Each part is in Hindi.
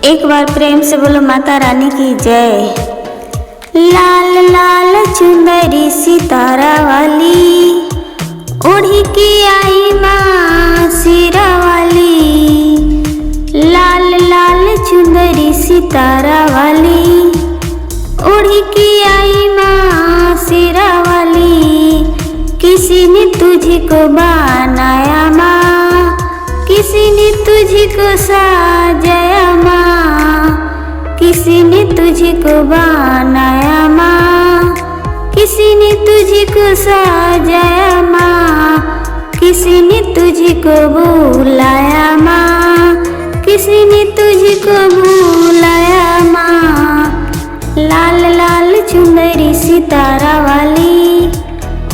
एक बार प्रेम से बोलो माता रानी की जय। लाल लाल चुंदरी सितारा वाली ओढ़ी की आई माँ सिरा वाली। लाल लाल चुंदरी सितारा वाली ओढ़ी की आई माँ सिरा वाली। किसी ने तुझको बनाया माँ, किसी ने तुझको सजाया माँ, किसी ने तुझको बनाया माँ, किसी ने तुझको सजाया माँ, किसी ने तुझको बुलाया माँ, किसी ने तुझको बुलाया माँ। लाल लाल चुंदरी सितारा वाली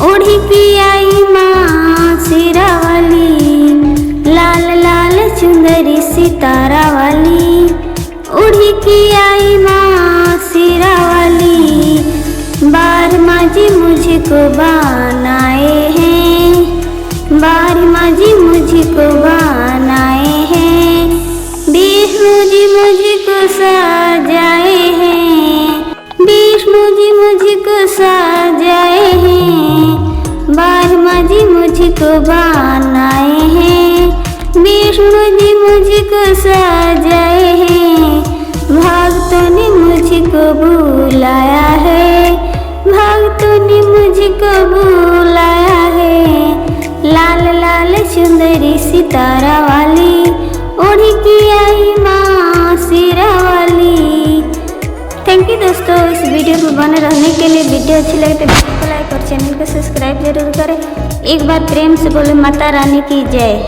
ओढ़ी की आई माँ सिरा वाली। लाल लाल चुंदरी सितारा वाली ओढ़ी की आई माँ सिरा वाली। बार माजी मुझको बनाए हैं, बार माजी मुझको बनाए हैं, विष्णु जी मुझको सजाए हैं, विष्णु जी मुझको सजाए हैं। बार माजी मुझको बनाए हैं, विष्णु जी मुझको सजाए हैं। भक्तों ने मुझको बुलाया है, भक्तों ने मुझको बुलाया है। लाल लाल चुंदरी सितारा वाली ओढ़ी की आई माँ सिरा वाली। थैंक यू दोस्तों, इस वीडियो को बने रहने के लिए। वीडियो अच्छी लगे तो वीडियो को लाइक और चैनल को सब्सक्राइब जरूर करें। एक बार प्रेम से बोले माता रानी की जय।